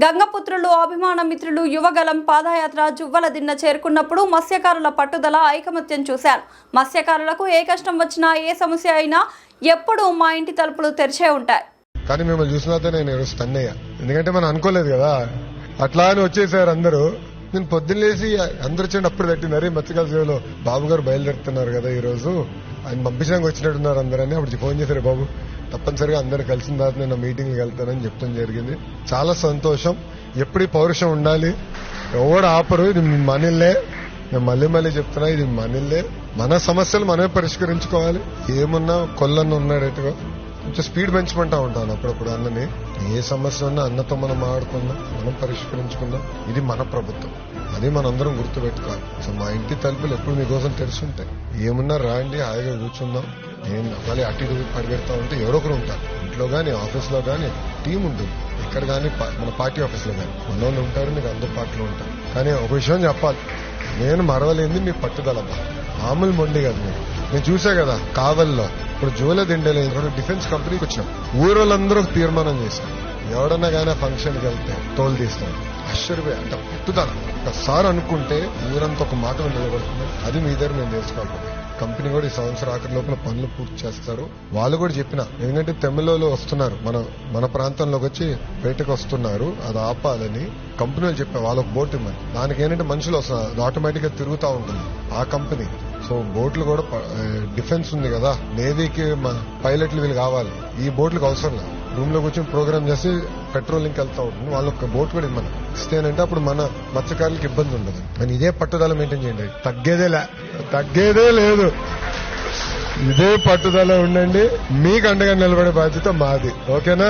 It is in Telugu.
గంగపుత్రులు అభిమాన మిత్రులు యువగలం పాదయాత్ర జువ్వల దిన్న చేరుకున్నప్పుడు మత్స్యకారుల పట్టుదల ఐకమత్యం చూశాను. మత్స్యకారులకు ఏ కష్టం వచ్చినా ఏ సమస్య అయినా ఎప్పుడూ మా ఇంటి తలుపులు తెరిచే ఉంటాయి. కానీ మిమ్మల్ని చూసినాక నేను ఈరోజు స్టన్ అయ్యా. ఎందుకంటే మనం అనుకోలేదు కదా, అట్లా అని వచ్చేసారు అందరూ. నేను పొద్దున్నేసి అందరు వచ్చి అప్పుడు పెట్టినారు మత్స్యకాల సేవలో బాబు గారు బయలుదేరుతున్నారు కదా ఈ రోజు, ఆయన పంపించడానికి వచ్చినట్టున్నారు అందరని. అప్పుడు ఫోన్ చేశారు, బాబు తప్పనిసరిగా అందరు కలిసిన తర్వాత నేను మీటింగ్కి వెళ్తానని చెప్తాం జరిగింది. చాలా సంతోషం. ఎప్పుడు పౌరుషం ఉండాలి, ఎవడు ఆపరు. ఇది మనీళ్ళే, నేను మళ్ళీ చెప్తున్నా, ఇది మనీళ్ళే. మన సమస్యలు మనమే పరిష్కరించుకోవాలి. ఏమున్నా కొల్లన్న ఉన్నాడేట్టుగా కొంచెం స్పీడ్ పెంచుకుంటా ఉంటాను అప్పుడప్పుడు అన్నని. ఏ సమస్య ఉన్నా అన్నతో మనం ఆడుకుందాం, మనం పరిష్కరించుకుందాం. ఇది మన ప్రభుత్వం, అది మనందరం గుర్తుపెట్టుకోవాలి. సో మా ఇంటి తలుపులు ఎప్పుడు మీకోసం తెరుచుంటాయి. ఏమున్నా రాండి, హాయిగా కూర్చుందాం. నేను మళ్ళీ అటు ఇటు పరిగెడతా ఉంటే ఎవరొకరు ఉంటారు, ఇంట్లో గానీ ఆఫీస్ లో గానీ టీం ఉంటుంది. ఇక్కడ గానీ మన పార్టీ ఆఫీస్ లో గానీ మనోళ్ళు ఉంటారు, మీకు అందరూ పార్టీలో ఉంటారు. కానీ ఒక విషయం చెప్పాలి, నేను మరవలేంది మీ పట్టుదల. మామూలు మొండి కదా మీరు. నేను చూసా కదా కావల్లో ఇప్పుడు జోల దిండేలో డిఫెన్స్ కంపెనీకి వచ్చినాం. ఊరోళ్ళందరూ తీర్మానం చేశారు, ఎవడన్నా కానీ ఫంక్షన్కి వెళ్తే తోలు తీస్తాం. ఆశ్చర్యపోయి అంటే పట్టుదల. ఒకసారి అనుకుంటే ఊరంతా ఒక మాట నిలబడుతుంది. అది మీ దగ్గర మేము తెలుసుకోవాలి. కంపెనీ కూడా ఈ సంవత్సరం ఆఖరి లోపల పనులు పూర్తి చేస్తారు. వాళ్ళు కూడా చెప్పిన, ఎందుకంటే తమిళలో వస్తున్నారు, మన ప్రాంతంలోకి వచ్చి బయటకు వస్తున్నారు, అది ఆపాలని కంపెనీలు చెప్పారు. వాళ్ళకి బోట్ ఇవ్వమని. దానికి ఏంటంటే మనుషులు వస్తున్నారు, అది ఆటోమేటిక్ గా తిరుగుతూ ఉంటుంది ఆ కంపెనీ. సో బోట్లు కూడా డిఫెన్స్ ఉంది కదా, నేవీకి పైలట్లు వీళ్ళు కావాలి. ఈ బోట్లకు అవసరం లేదు. రూమ్ లో కూర్చొని ప్రోగ్రామ్ చేసి పెట్రోలింగ్కి వెళ్తా ఉంటుంది. వాళ్ళొక్క బోట్ కూడా ఇవ్వమని ఇస్తేనంటే అప్పుడు మన మత్స్యకారులకు ఇబ్బంది ఉండదు. కానీ ఇదే పట్టుదల మెయింటైన్ చేయండి, తగ్గేదే లేదు. ఇదే పట్టుదల ఉండండి. మీకు అండగా నిలబడే బాధ్యత మాది. ఓకేనా?